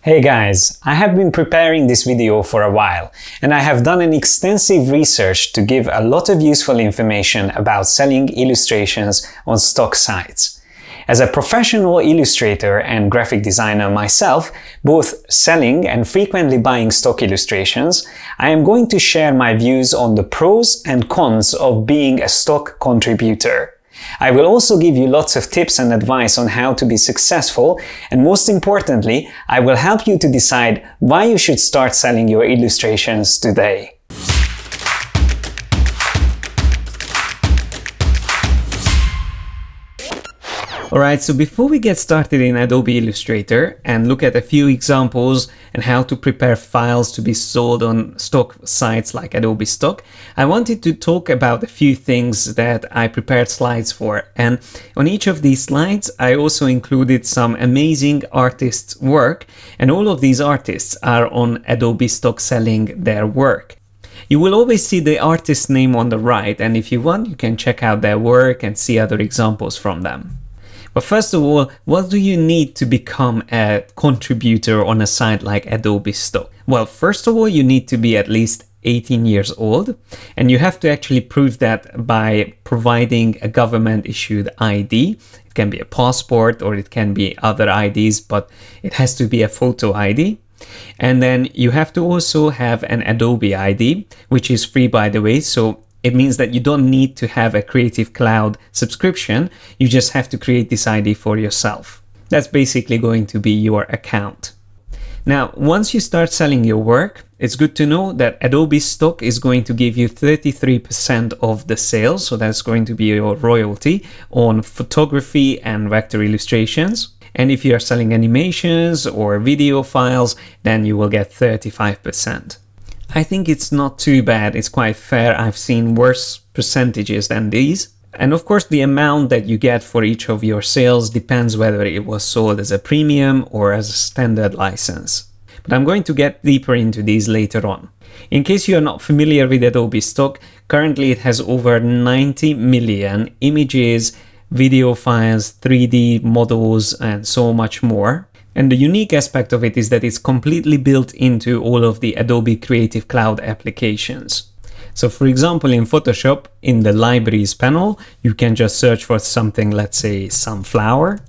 Hey guys, I have been preparing this video for a while and I have done an extensive research to give a lot of useful information about selling illustrations on stock sites. As a professional illustrator and graphic designer myself, both selling and frequently buying stock illustrations, I am going to share my views on the pros and cons of being a stock contributor. I will also give you lots of tips and advice on how to be successful, and most importantly, I will help you to decide why you should start selling your illustrations today. Alright, so before we get started in Adobe Illustrator and look at a few examples and how to prepare files to be sold on stock sites like Adobe Stock, I wanted to talk about a few things that I prepared slides for. And on each of these slides, I also included some amazing artists' work, and all of these artists are on Adobe Stock selling their work. You will always see the artist's name on the right, and if you want, you can check out their work and see other examples from them. But first of all, what do you need to become a contributor on a site like Adobe Stock? Well, first of all, you need to be at least 18 years old, and you have to actually prove that by providing a government-issued ID. It can be a passport or it can be other IDs, but it has to be a photo ID. And then you have to also have an Adobe ID, which is free, by the way, so it means that you don't need to have a Creative Cloud subscription, you just have to create this ID for yourself. That's basically going to be your account. Now, once you start selling your work, it's good to know that Adobe Stock is going to give you 33% of the sales, so that's going to be your royalty on photography and vector illustrations. And if you are selling animations or video files, then you will get 35%. I think it's not too bad, it's quite fair. I've seen worse percentages than these. And of course, the amount that you get for each of your sales depends whether it was sold as a premium or as a standard license. But I'm going to get deeper into these later on. In case you are not familiar with Adobe Stock, currently it has over 90 million images, video files, 3D models, and so much more. And the unique aspect of it is that it's completely built into all of the Adobe Creative Cloud applications. So for example, in Photoshop, in the libraries panel, you can just search for something, let's say sunflower,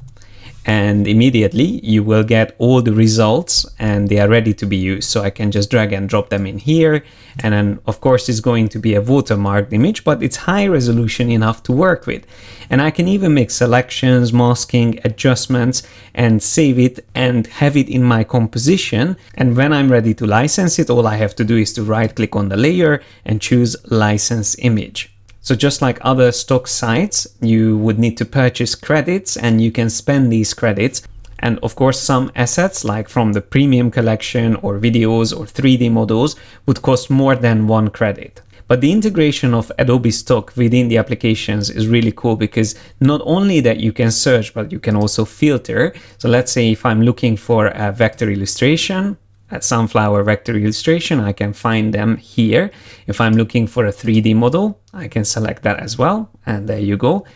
and immediately you will get all the results and they are ready to be used. So I can just drag and drop them in here. And then of course it's going to be a watermarked image, but it's high resolution enough to work with. And I can even make selections, masking, adjustments, and save it and have it in my composition. And when I'm ready to license it, all I have to do is to right click on the layer and choose license image. So just like other stock sites, you would need to purchase credits and you can spend these credits. And of course, some assets like from the premium collection or videos or 3D models would cost more than 1 credit. But the integration of Adobe Stock within the applications is really cool because not only that you can search, but you can also filter. So let's say if I'm looking for a vector illustration, a sunflower vector illustration, I can find them here. If I'm looking for a 3D model, I can select that as well. And there you go.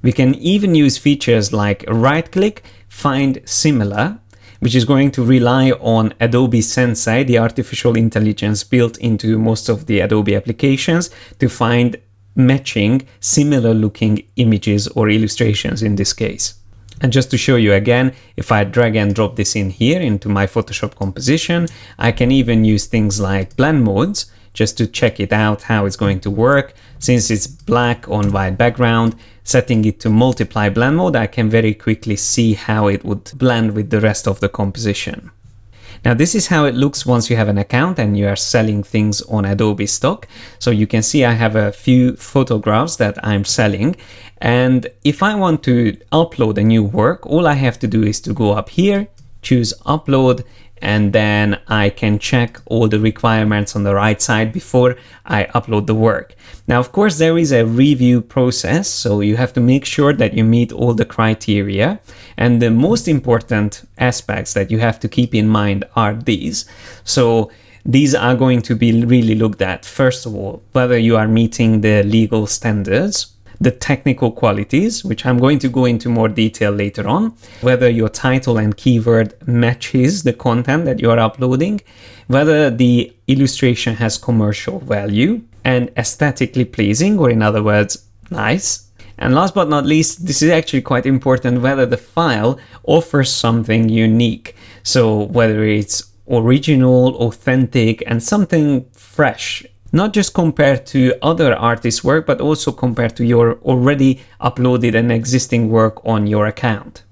We can even use features like right click, find similar, which is going to rely on Adobe Sensei, the artificial intelligence built into most of the Adobe applications, to find matching similar looking images or illustrations in this case. And just to show you again, if I drag and drop this in here into my Photoshop composition, I can even use things like blend modes just to check it out, how it's going to work. Since it's black on white background, setting it to multiply blend mode, I can very quickly see how it would blend with the rest of the composition. Now this is how it looks once you have an account and you are selling things on Adobe Stock. So you can see I have a few photographs that I'm selling. And if I want to upload a new work, all I have to do is to go up here, choose upload, and then I can check all the requirements on the right side before I upload the work. Now, of course, there is a review process, so you have to make sure that you meet all the criteria. And the most important aspects that you have to keep in mind are these. So these are going to be really looked at. First of all, whether you are meeting the legal standards. the technical qualities, which I'm going to go into more detail later on, whether your title and keyword matches the content that you're uploading, whether the illustration has commercial value and aesthetically pleasing, or in other words, nice. And last but not least, this is actually quite important, whether the file offers something unique. So whether it's original, authentic, and something fresh, not just compared to other artists' work, but also compared to your already uploaded and existing work on your account.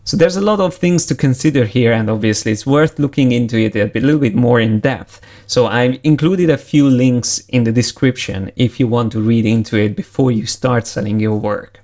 So there's a lot of things to consider here, and obviously it's worth looking into it a little bit more in depth. So I've included a few links in the description if you want to read into it before you start selling your work.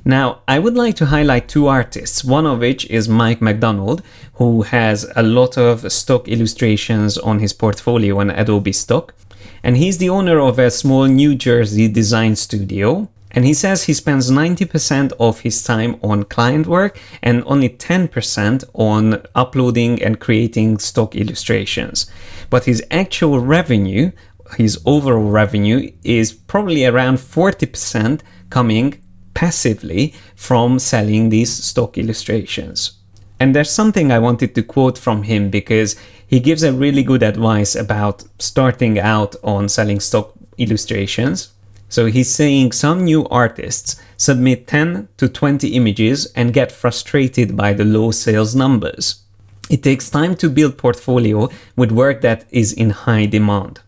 Now, I would like to highlight two artists, one of which is Mike McDonald, who has a lot of stock illustrations on his portfolio on Adobe Stock. And he's the owner of a small New Jersey design studio. And he says he spends 90% of his time on client work and only 10% on uploading and creating stock illustrations. But his actual revenue, his overall revenue, is probably around 40% coming passively from selling these stock illustrations. And there's something I wanted to quote from him, because he gives a really good advice about starting out on selling stock illustrations. So he's saying some new artists submit 10 to 20 images and get frustrated by the low sales numbers. It takes time to build portfolio with work that is in high demand.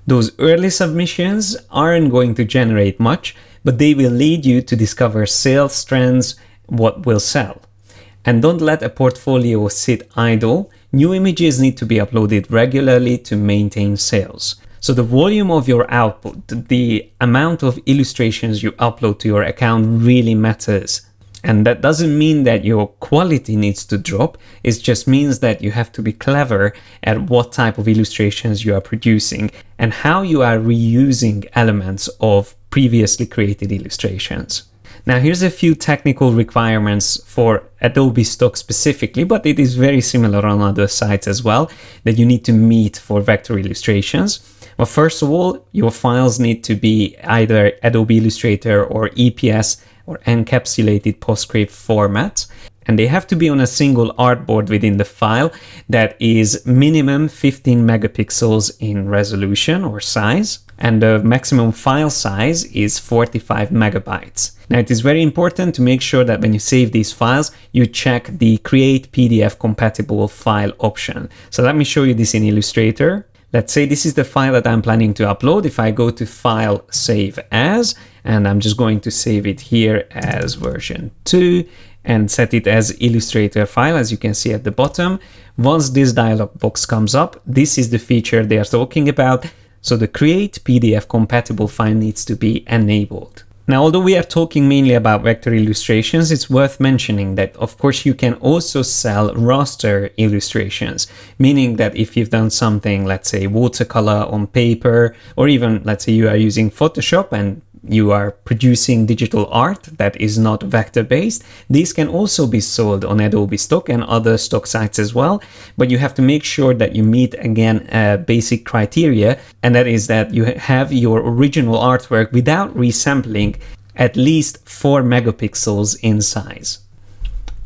Those early submissions aren't going to generate much, but they will lead you to discover sales trends, what will sell. And don't let a portfolio sit idle. New images need to be uploaded regularly to maintain sales. So the volume of your output, the amount of illustrations you upload to your account really matters. And that doesn't mean that your quality needs to drop. It just means that you have to be clever at what type of illustrations you are producing and how you are reusing elements of previously created illustrations. Now here's a few technical requirements for Adobe Stock specifically, but it is very similar on other sites as well, that you need to meet for vector illustrations. Well, first of all, your files need to be either Adobe Illustrator or EPS or encapsulated PostScript formats, and they have to be on a single artboard within the file that is minimum 15 megapixels in resolution or size, and the maximum file size is 45 megabytes. Now it is very important to make sure that when you save these files, you check the Create PDF Compatible File option. So let me show you this in Illustrator. Let's say this is the file that I'm planning to upload. If I go to File, Save As, and I'm just going to save it here as version 2 and set it as Illustrator file, as you can see at the bottom. Once this dialog box comes up, this is the feature they are talking about. So the Create PDF Compatible file needs to be enabled. Now, although we are talking mainly about vector illustrations, it's worth mentioning that, of course, you can also sell raster illustrations, meaning that if you've done something, let's say watercolor on paper, or even, let's say you are using Photoshop and you are producing digital art that is not vector-based, these can also be sold on Adobe Stock and other stock sites as well. But you have to make sure that you meet, again, a basic criteria, and that is that you have your original artwork without resampling at least 4 megapixels in size.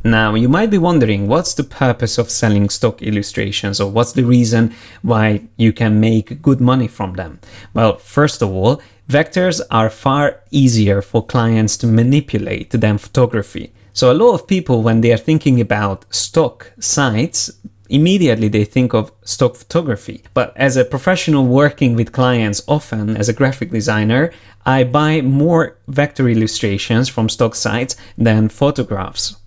Now, you might be wondering, what's the purpose of selling stock illustrations, or what's the reason why you can make good money from them? Well, first of all, vectors are far easier for clients to manipulate than photography. So a lot of people, when they are thinking about stock sites, immediately they think of stock photography. But as a professional working with clients often as a graphic designer, I buy more vector illustrations from stock sites than photographs.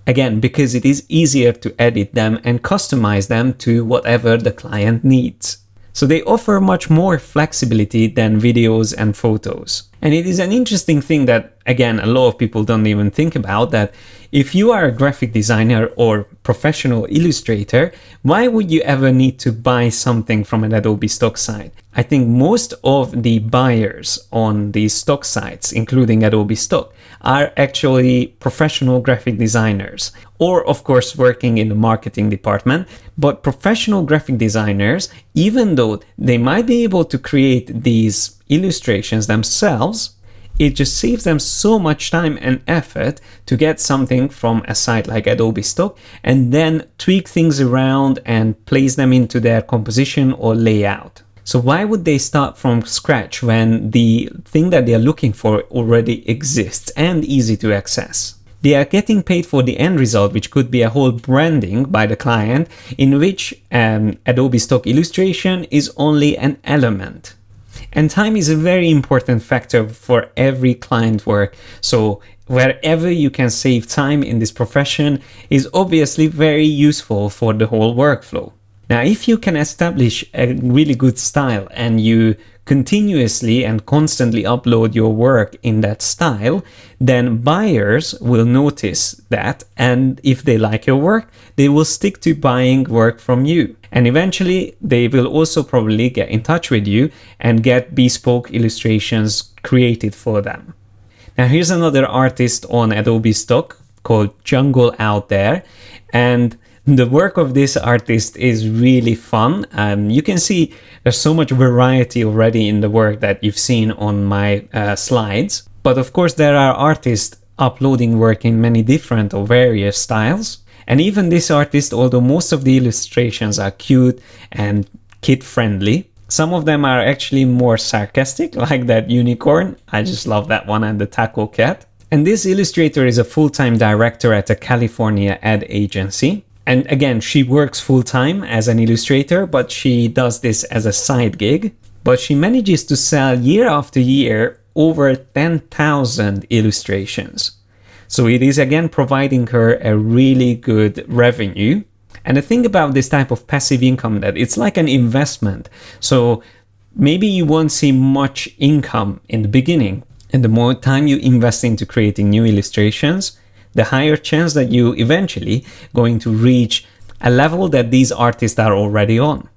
Again, because it is easier to edit them and customize them to whatever the client needs. So they offer much more flexibility than videos and photos. And it is an interesting thing that, again, a lot of people don't even think about, that if you are a graphic designer or professional illustrator, why would you ever need to buy something from an Adobe Stock site? I think most of the buyers on these stock sites, including Adobe Stock, are actually professional graphic designers, or of course working in the marketing department. But professional graphic designers, even though they might be able to create these illustrations themselves, It just saves them so much time and effort to get something from a site like Adobe Stock and then tweak things around and place them into their composition or layout. So why would they start from scratch when the thing that they are looking for already exists and easy to access? They are getting paid for the end result, which could be a whole branding by the client, in which Adobe Stock illustration is only an element. And time is a very important factor for every client work. So wherever you can save time in this profession is obviously very useful for the whole workflow. Now, if you can establish a really good style and you continuously and constantly upload your work in that style, then buyers will notice that, and if they like your work, they will stick to buying work from you. And eventually they will also probably get in touch with you and get bespoke illustrations created for them. Now, here's another artist on Adobe Stock called Jungle Out There, and the work of this artist is really fun. You can see there's so much variety already in the work that you've seen on my slides. But of course, there are artists uploading work in many different or various styles. And even this artist, although most of the illustrations are cute and kid-friendly, some of them are actually more sarcastic, like that unicorn. I just love that one, and the taco cat. And this illustrator is a full-time director at a California ad agency. And again, she works full-time as an illustrator, but she does this as a side gig. But she manages to sell year after year over 10,000 illustrations. So it is again providing her a really good revenue. And the thing about this type of passive income, that it's like an investment. So maybe you won't see much income in the beginning. And the more time you invest into creating new illustrations, the higher chance that you eventually going to reach a level that these artists are already on.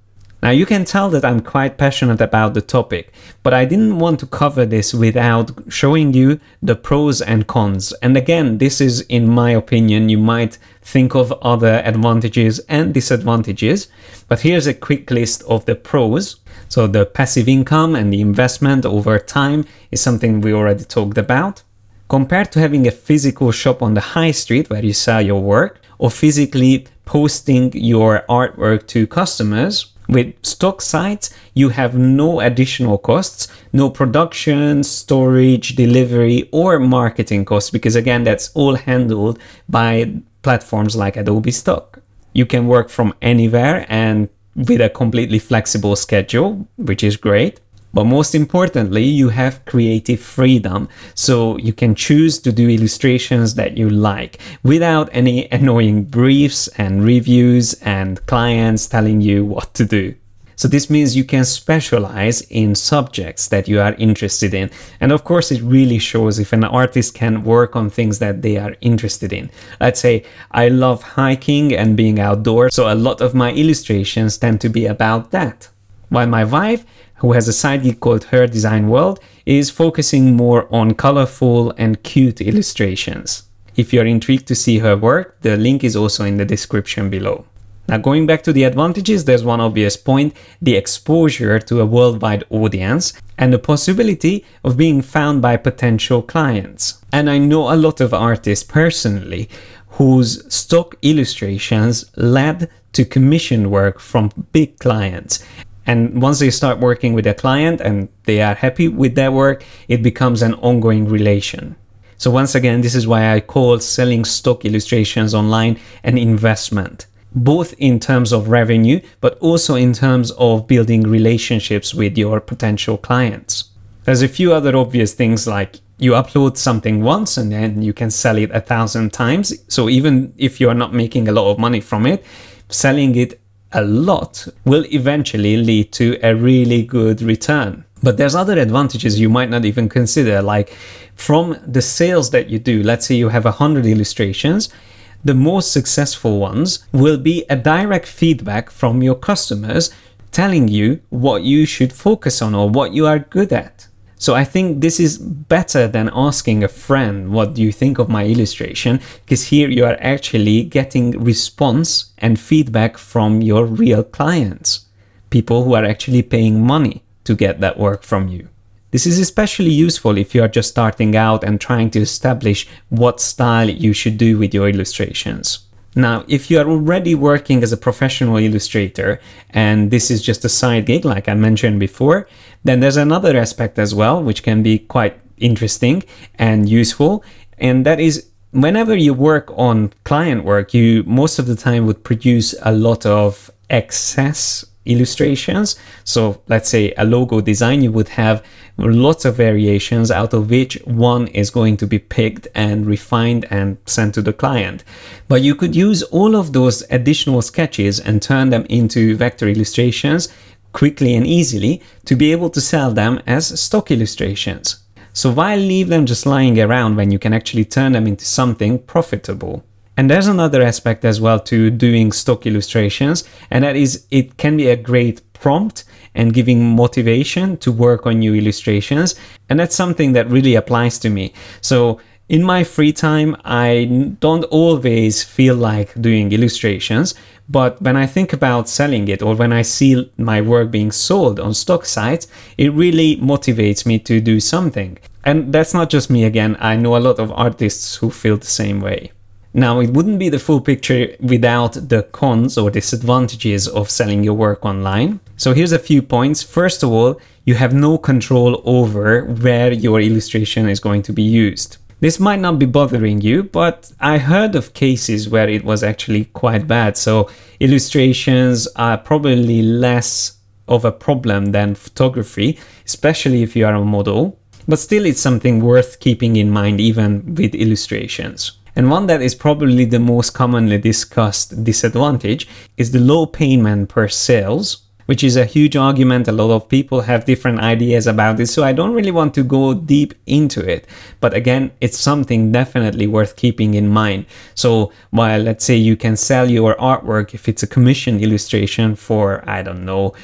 Now, you can tell that I'm quite passionate about the topic, but I didn't want to cover this without showing you the pros and cons. And again, this is in my opinion. You might think of other advantages and disadvantages, but here's a quick list of the pros. So the passive income and the investment over time is something we already talked about. Compared to having a physical shop on the high street where you sell your work, or physically posting your artwork to customers, with stock sites, you have no additional costs, no production, storage, delivery, or marketing costs, because again, that's all handled by platforms like Adobe Stock. You can work from anywhere and with a completely flexible schedule, which is great. But most importantly, you have creative freedom, so you can choose to do illustrations that you like without any annoying briefs and reviews and clients telling you what to do. So this means you can specialize in subjects that you are interested in. And of course, it really shows if an artist can work on things that they are interested in. Let's say I love hiking and being outdoors, so a lot of my illustrations tend to be about that. While my wife, who has a side gig called Her Design World, is focusing more on colorful and cute illustrations. If you're intrigued to see her work, the link is also in the description below. Now, going back to the advantages, there's one obvious point: the exposure to a worldwide audience and the possibility of being found by potential clients. And I know a lot of artists personally whose stock illustrations led to commission work from big clients. And once they start working with a client and they are happy with their work, it becomes an ongoing relation. So once again, this is why I call selling stock illustrations online an investment, both in terms of revenue, but also in terms of building relationships with your potential clients. There's a few other obvious things, like you upload something once and then you can sell it 1,000 times. So even if you are not making a lot of money from it, selling it a lot will eventually lead to a really good return. But there's other advantages you might not even consider, like from the sales that you do. Let's say you have 100 illustrations. The most successful ones will be a direct feedback from your customers telling you what you should focus on or what you are good at. So I think this is better than asking a friend, what do you think of my illustration? Because here you are actually getting response and feedback from your real clients, people who are actually paying money to get that work from you. This is especially useful if you are just starting out and trying to establish what style you should do with your illustrations. Now, if you are already working as a professional illustrator and this is just a side gig like I mentioned before, then there's another aspect as well which can be quite interesting and useful, and that is whenever you work on client work, you most of the time would produce a lot of excess illustrations. So let's say a logo design, you would have lots of variations out of which one is going to be picked and refined and sent to the client. But you could use all of those additional sketches and turn them into vector illustrations quickly and easily to be able to sell them as stock illustrations. So why leave them just lying around when you can actually turn them into something profitable? And there's another aspect as well to doing stock illustrations, and that is it can be a great prompt and giving motivation to work on new illustrations. And that's something that really applies to me. So in my free time, I don't always feel like doing illustrations, but when I think about selling it or when I see my work being sold on stock sites, it really motivates me to do something. And that's not just me again, I know a lot of artists who feel the same way. Now, it wouldn't be the full picture without the cons or disadvantages of selling your work online. So here's a few points. First of all, you have no control over where your illustration is going to be used. This might not be bothering you, but I heard of cases where it was actually quite bad. So illustrations are probably less of a problem than photography, especially if you are a model. But still, it's something worth keeping in mind even with illustrations. And one that is probably the most commonly discussed disadvantage is the low payment per sales, which is a huge argument. A lot of people have different ideas about this, so I don't really want to go deep into it. But again, it's something definitely worth keeping in mind. So while let's say you can sell your artwork if it's a commissioned illustration for, I don't know,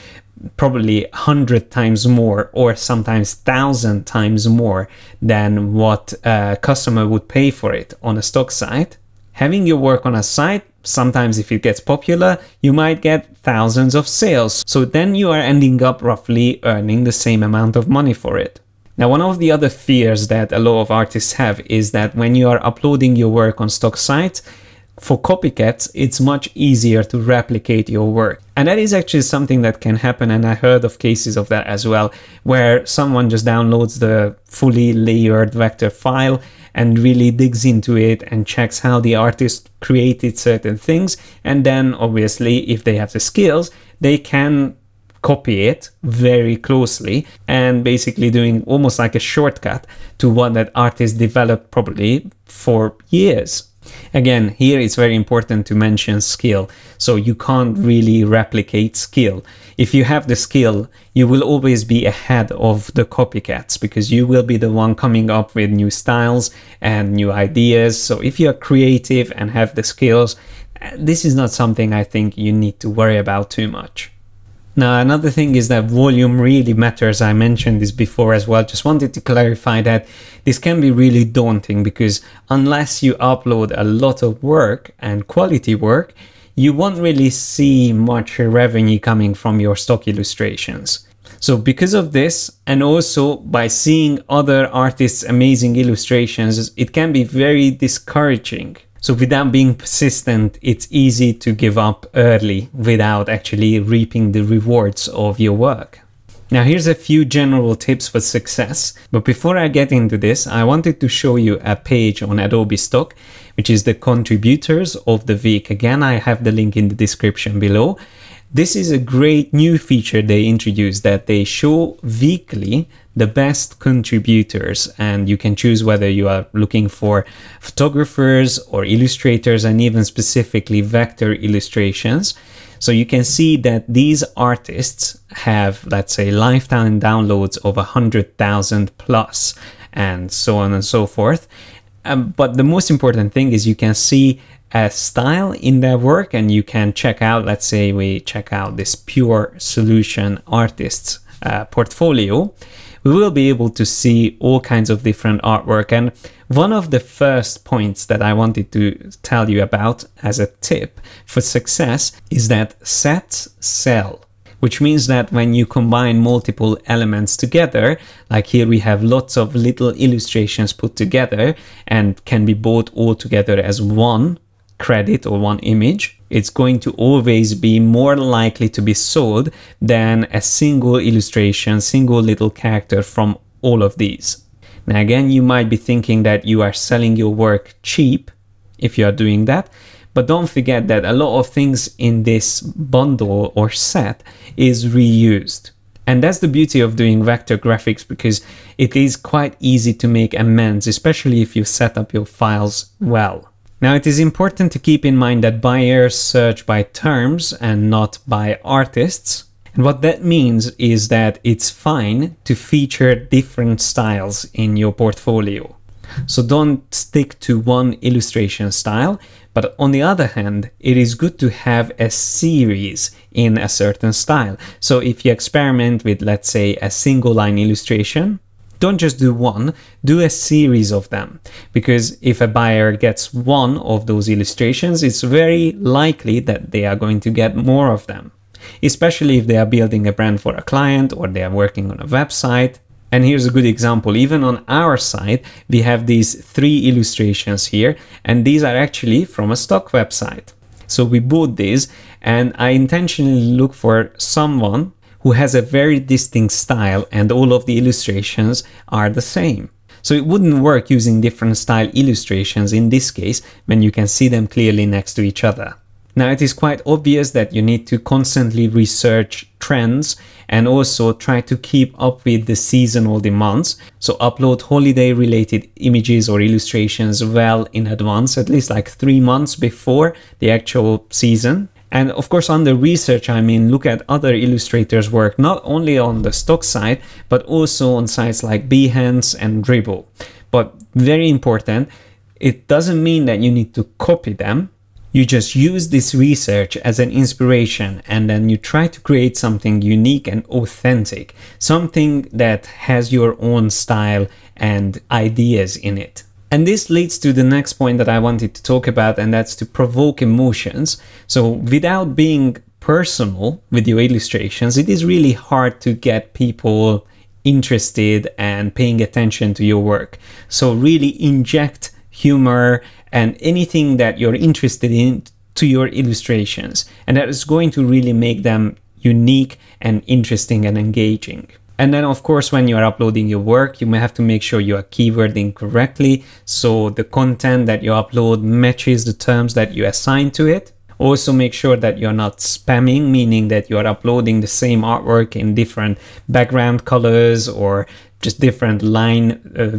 probably 100 times more or sometimes 1,000 times more than what a customer would pay for it on a stock site. Having your work on a site, sometimes if it gets popular, you might get thousands of sales. So then you are ending up roughly earning the same amount of money for it. Now, one of the other fears that a lot of artists have is that when you are uploading your work on stock sites, for copycats, it's much easier to replicate your work. And that is actually something that can happen, and I heard of cases of that as well, where someone just downloads the fully layered vector file and really digs into it and checks how the artist created certain things. And then obviously, if they have the skills, they can copy it very closely and basically doing almost like a shortcut to what that artist developed probably for years. Again, here it's very important to mention skill. So you can't really replicate skill. If you have the skill, you will always be ahead of the copycats because you will be the one coming up with new styles and new ideas. So if you're creative and have the skills, this is not something I think you need to worry about too much. Now, another thing is that volume really matters. I mentioned this before as well. Just wanted to clarify that this can be really daunting because unless you upload a lot of work and quality work, you won't really see much revenue coming from your stock illustrations. So because of this, and also by seeing other artists' amazing illustrations, it can be very discouraging. So without being persistent, it's easy to give up early without actually reaping the rewards of your work. Now here's a few general tips for success, but before I get into this, I wanted to show you a page on Adobe Stock, which is the contributors of the week. Again, I have the link in the description below. This is a great new feature they introduced that they show weekly the best contributors, and you can choose whether you are looking for photographers or illustrators and even specifically vector illustrations. So you can see that these artists have, let's say, lifetime downloads of 100,000 plus and so on and so forth. But the most important thing is you can see a style in their work, and you can check out, let's say we check out this Pure Solution artists portfolio. We will be able to see all kinds of different artwork. And one of the first points that I wanted to tell you about as a tip for success is that set, sell. which means that when you combine multiple elements together, like here we have lots of little illustrations put together and can be bought all together as one credit or one image, it's going to always be more likely to be sold than a single illustration, single little character from all of these. Now again, you might be thinking that you are selling your work cheap if you are doing that, but don't forget that a lot of things in this bundle or set is reused. And that's the beauty of doing vector graphics, because it is quite easy to make amends, especially if you set up your files well. Now, it is important to keep in mind that buyers search by terms and not by artists. And what that means is that it's fine to feature different styles in your portfolio. So don't stick to one illustration style, but on the other hand, it is good to have a series in a certain style. So if you experiment with, let's say, a single line illustration, don't just do one, do a series of them. Because if a buyer gets one of those illustrations, it's very likely that they are going to get more of them, especially if they are building a brand for a client or they are working on a website. And here's a good example. Even on our site, we have these 3 illustrations here, and these are actually from a stock website. So we bought these, and I intentionally look for someone who has a very distinct style and all of the illustrations are the same. So it wouldn't work using different style illustrations in this case when you can see them clearly next to each other. Now, it is quite obvious that you need to constantly research trends and also try to keep up with the seasonal demands. So upload holiday related images or illustrations well in advance, at least like 3 months before the actual season. And of course, under research, I mean, look at other illustrators' work, not only on the stock site, but also on sites like Behance and Dribbble. But very important, it doesn't mean that you need to copy them. You just use this research as an inspiration, and then you try to create something unique and authentic, something that has your own style and ideas in it. And this leads to the next point that I wanted to talk about, and that's to provoke emotions. So without being personal with your illustrations, it is really hard to get people interested and paying attention to your work. So really inject humor and anything that you're interested in to your illustrations, and that is going to really make them unique and interesting and engaging. And then of course, when you are uploading your work, you may have to make sure you are keywording correctly, so the content that you upload matches the terms that you assign to it. Also make sure that you're not spamming, meaning that you are uploading the same artwork in different background colors or just different line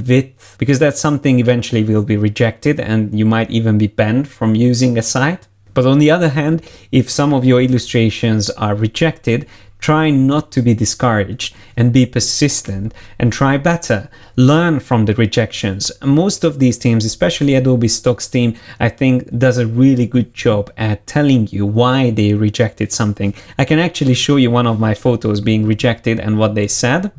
width, because that's something eventually will be rejected and you might even be banned from using a site. But on the other hand, if some of your illustrations are rejected, try not to be discouraged and be persistent and try better. Learn from the rejections. Most of these teams, especially Adobe Stock's team, I think does a really good job at telling you why they rejected something. I can actually show you one of my photos being rejected and what they said.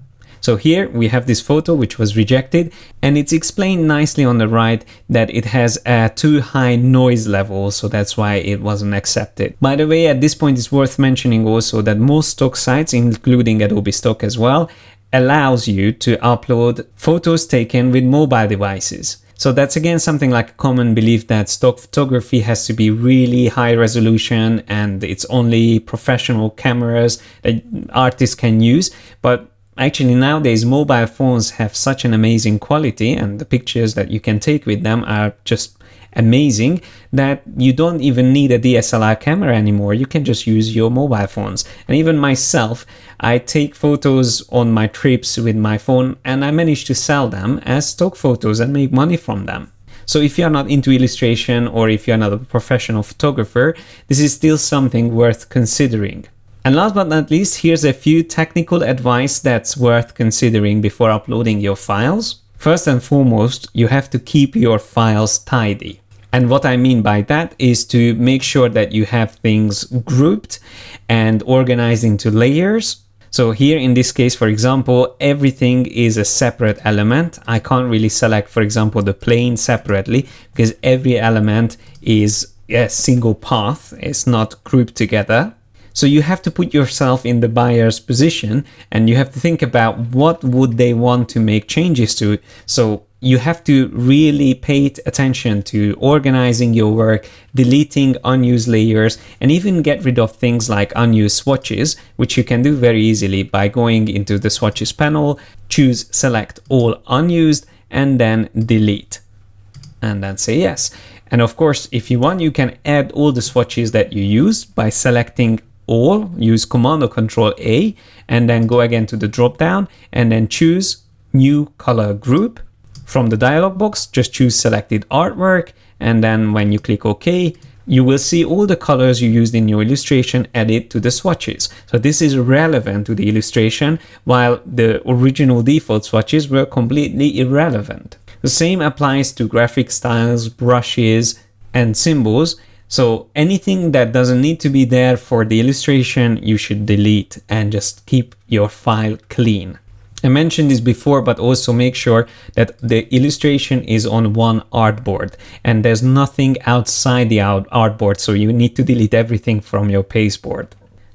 So here we have this photo which was rejected, and it's explained nicely on the right that it has a too high noise level, so that's why it wasn't accepted. By the way, at this point it's worth mentioning also that most stock sites, including Adobe Stock as well, allows you to upload photos taken with mobile devices. So that's again something like a common belief that stock photography has to be really high resolution and it's only professional cameras that artists can use. But actually nowadays mobile phones have such an amazing quality and the pictures that you can take with them are just amazing that you don't even need a DSLR camera anymore. You can just use your mobile phones. And even myself, I take photos on my trips with my phone and I manage to sell them as stock photos and make money from them. So if you're not into illustration or if you're not a professional photographer, this is still something worth considering. And last but not least, here's a few technical advice that's worth considering before uploading your files. First and foremost, you have to keep your files tidy. And what I mean by that is to make sure that you have things grouped and organized into layers. So here in this case, for example, everything is a separate element. I can't really select, for example, the plane separately because every element is a single path. It's not grouped together. So you have to put yourself in the buyer's position and you have to think about what would they want to make changes to. So you have to really pay attention to organizing your work, deleting unused layers, and even get rid of things like unused swatches, which you can do very easily by going into the swatches panel, choose select all unused, and then delete. And then say yes. And of course, if you want, you can add all the swatches that you use by selecting all, use Command or Control A, and then go again to the drop down and then choose new color group. From the dialog box, just choose selected artwork, and then when you click OK, you will see all the colors you used in your illustration added to the swatches. So this is relevant to the illustration, while the original default swatches were completely irrelevant. The same applies to graphic styles, brushes, and symbols. So anything that doesn't need to be there for the illustration, you should delete and just keep your file clean. I mentioned this before, but also make sure that the illustration is on one artboard and there's nothing outside the artboard, so you need to delete everything from your pasteboard.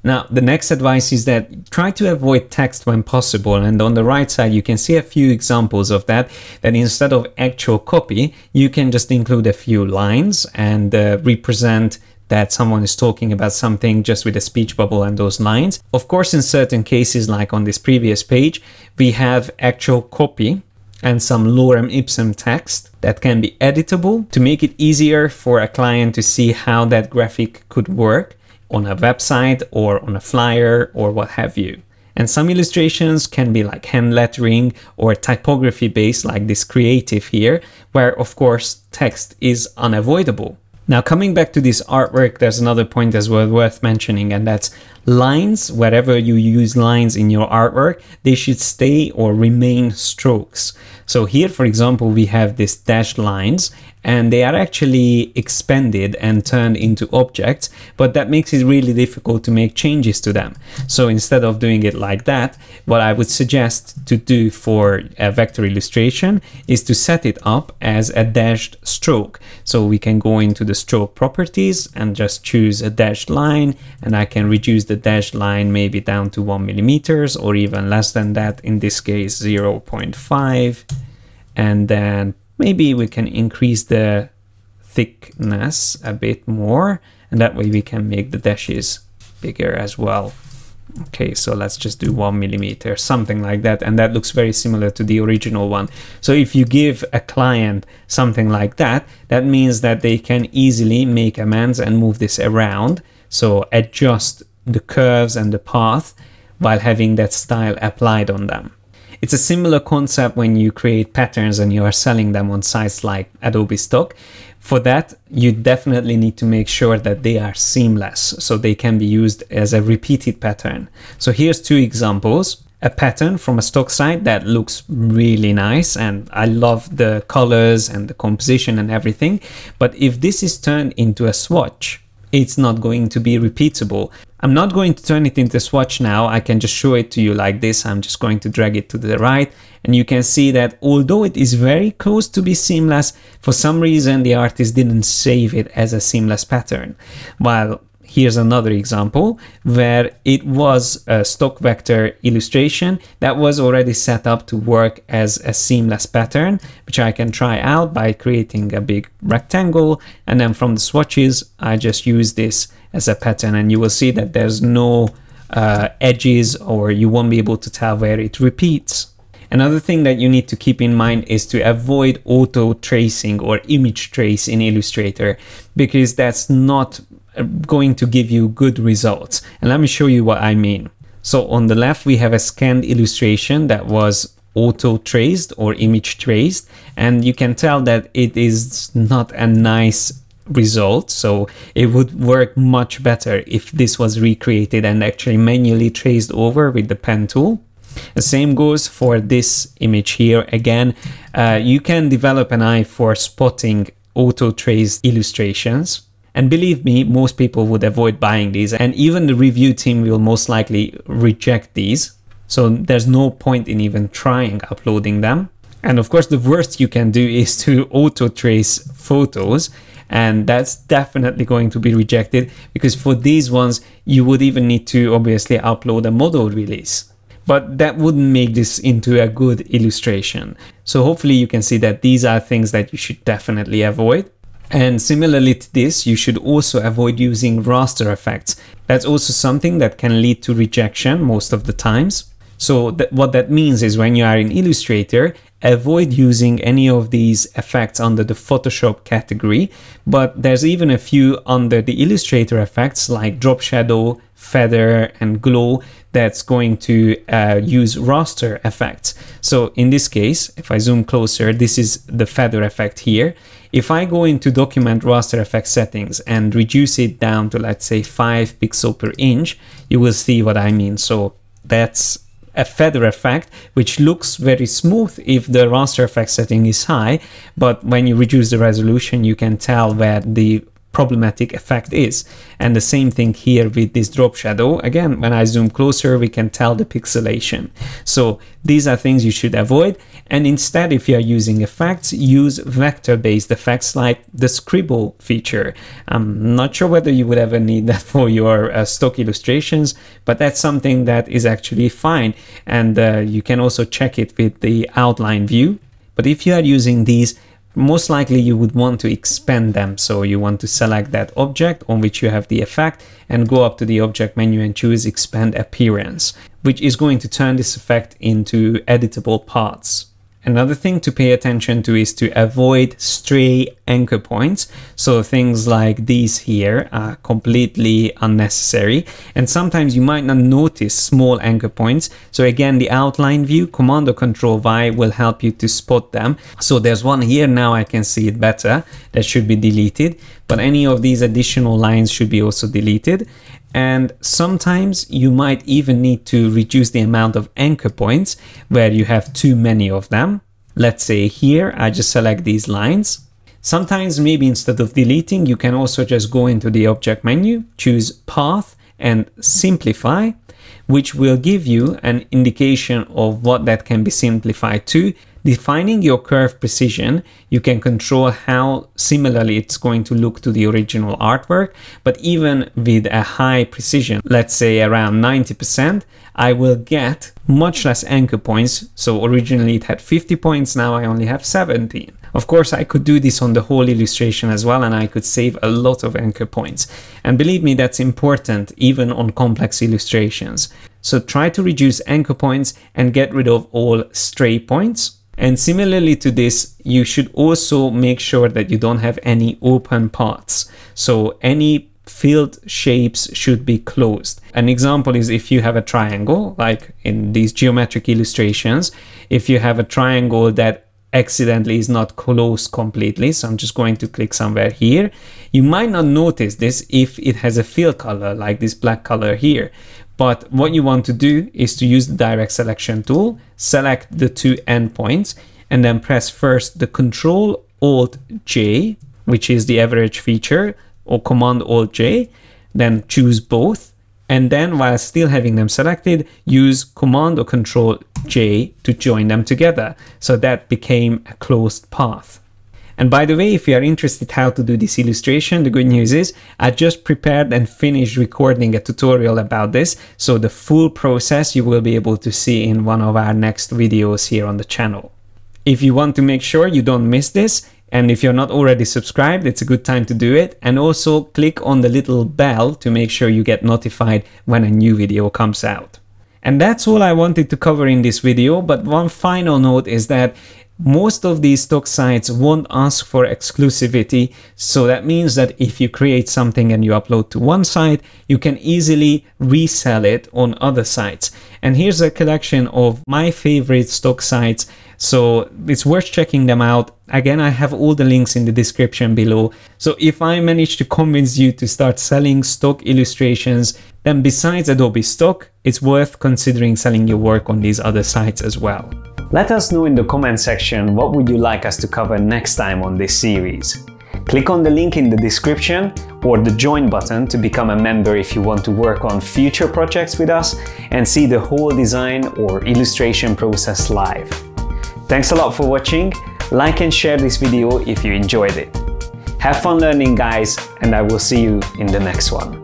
Now, the next advice is that try to avoid text when possible, and on the right side you can see a few examples of that instead of actual copy, you can just include a few lines and represent that someone is talking about something just with a speech bubble and those lines. Of course, in certain cases, like on this previous page, we have actual copy and some lorem ipsum text that can be editable to make it easier for a client to see how that graphic could work on a website or on a flyer or what have you. And some illustrations can be like hand lettering or typography based, like this creative here, where of course text is unavoidable. Now, coming back to this artwork, there's another point as well worth mentioning, and that's lines. Wherever you use lines in your artwork, they should stay or remain strokes. So here, for example, we have these dashed lines, and they are actually expanded and turned into objects, but that makes it really difficult to make changes to them. So instead of doing it like that, what I would suggest to do for a vector illustration is to set it up as a dashed stroke. So we can go into the stroke properties and just choose a dashed line, and I can reduce the dashed line maybe down to 1 millimeters or even less than that, in this case 0.5, and then maybe we can increase the thickness a bit more, and that way we can make the dashes bigger as well. Okay, so let's just do 1 millimeter, something like that, and that looks very similar to the original one. So if you give a client something like that, that means that they can easily make amends and move this around, so adjust the curves and the path while having that style applied on them. It's a similar concept when you create patterns and you are selling them on sites like Adobe Stock. For that, you definitely need to make sure that they are seamless, so they can be used as a repeated pattern. So here's two examples. A pattern from a stock site that looks really nice, and I love the colors and the composition and everything. But if this is turned into a swatch, it's not going to be repeatable. I'm not going to turn it into a swatch now. I can just show it to you like this. I'm just going to drag it to the right, and you can see that although it is very close to be seamless, for some reason the artist didn't save it as a seamless pattern. While here's another example where it was a stock vector illustration that was already set up to work as a seamless pattern, which I can try out by creating a big rectangle, and then from the swatches I just use this as a pattern, and you will see that there's no edges, or you won't be able to tell where it repeats. Another thing that you need to keep in mind is to avoid auto tracing or image trace in Illustrator, because that's not going to give you good results. And let me show you what I mean. So on the left we have a scanned illustration that was auto traced or image traced, and you can tell that it is not a nice result. So it would work much better if this was recreated and actually manually traced over with the pen tool. The same goes for this image here. Again, you can develop an eye for spotting auto traced illustrations. And believe me, most people would avoid buying these, and even the review team will most likely reject these. So there's no point in even trying uploading them. And of course, the worst you can do is to auto trace photos, and that's definitely going to be rejected, because for these ones you would even need to obviously upload a model release. But that wouldn't make this into a good illustration. So hopefully you can see that these are things that you should definitely avoid. And similarly to this, you should also avoid using raster effects. That's also something that can lead to rejection most of the times. So what that means is when you are in Illustrator, avoid using any of these effects under the Photoshop category, but there's even a few under the Illustrator effects like drop shadow, feather and glow that's going to use raster effects. So in this case, if I zoom closer, this is the feather effect here. If I go into document raster effect settings and reduce it down to, let's say, 5 pixels per inch, you will see what I mean. So that's a feather effect, which looks very smooth if the raster effect setting is high, but when you reduce the resolution, you can tell where the problematic effect is. And the same thing here with this drop shadow. Again, when I zoom closer, we can tell the pixelation. So these are things you should avoid. And instead, if you are using effects, use vector-based effects like the scribble feature. I'm not sure whether you would ever need that for your stock illustrations, but that's something that is actually fine. And you can also check it with the outline view. But if you are using these, most likely you would want to expand them. So you want to select that object on which you have the effect and go up to the object menu and choose expand appearance, which is going to turn this effect into editable parts. Another thing to pay attention to is to avoid stray anchor points. So things like these here are completely unnecessary, and sometimes you might not notice small anchor points. So again, the outline view, Command or Control Y will help you to spot them. So there's one here, now I can see it better, that should be deleted, but any of these additional lines should be also deleted. And sometimes you might even need to reduce the amount of anchor points where you have too many of them. Let's say here, I just select these lines. Sometimes maybe instead of deleting, you can also just go into the object menu, choose Path and Simplify, which will give you an indication of what that can be simplified to. Defining your curve precision, you can control how similarly it's going to look to the original artwork, but even with a high precision, let's say around 90%, I will get much less anchor points. So originally it had 50 points, now I only have 17. Of course, I could do this on the whole illustration as well, and I could save a lot of anchor points. And believe me, that's important even on complex illustrations. So try to reduce anchor points and get rid of all stray points. And similarly to this, you should also make sure that you don't have any open paths. So any filled shapes should be closed. An example is if you have a triangle, like in these geometric illustrations, if you have a triangle that accidentally is not closed completely, so I'm just going to click somewhere here, you might not notice this if it has a fill color like this black color here. But what you want to do is to use the direct selection tool, select the two endpoints, and then press first the Control Alt J, which is the average feature, or Command Alt J, then choose both, and then while still having them selected, use Command or Control J to join them together. So that became a closed path. And by the way, if you are interested how to do this illustration, the good news is I just prepared and finished recording a tutorial about this. So the full process you will be able to see in one of our next videos here on the channel. If you want to make sure you don't miss this, and if you're not already subscribed, it's a good time to do it. And also click on the little bell to make sure you get notified when a new video comes out. And that's all I wanted to cover in this video. But one final note is that most of these stock sites won't ask for exclusivity. So that means that if you create something and you upload to one site, you can easily resell it on other sites. And here's a collection of my favorite stock sites. So it's worth checking them out. Again, I have all the links in the description below. So if I manage to convince you to start selling stock illustrations, then besides Adobe Stock, it's worth considering selling your work on these other sites as well. Let us know in the comment section what would you like us to cover next time on this series. Click on the link in the description or the join button to become a member if you want to work on future projects with us and see the whole design or illustration process live. Thanks a lot for watching. Like and share this video if you enjoyed it. Have fun learning, guys, and I will see you in the next one.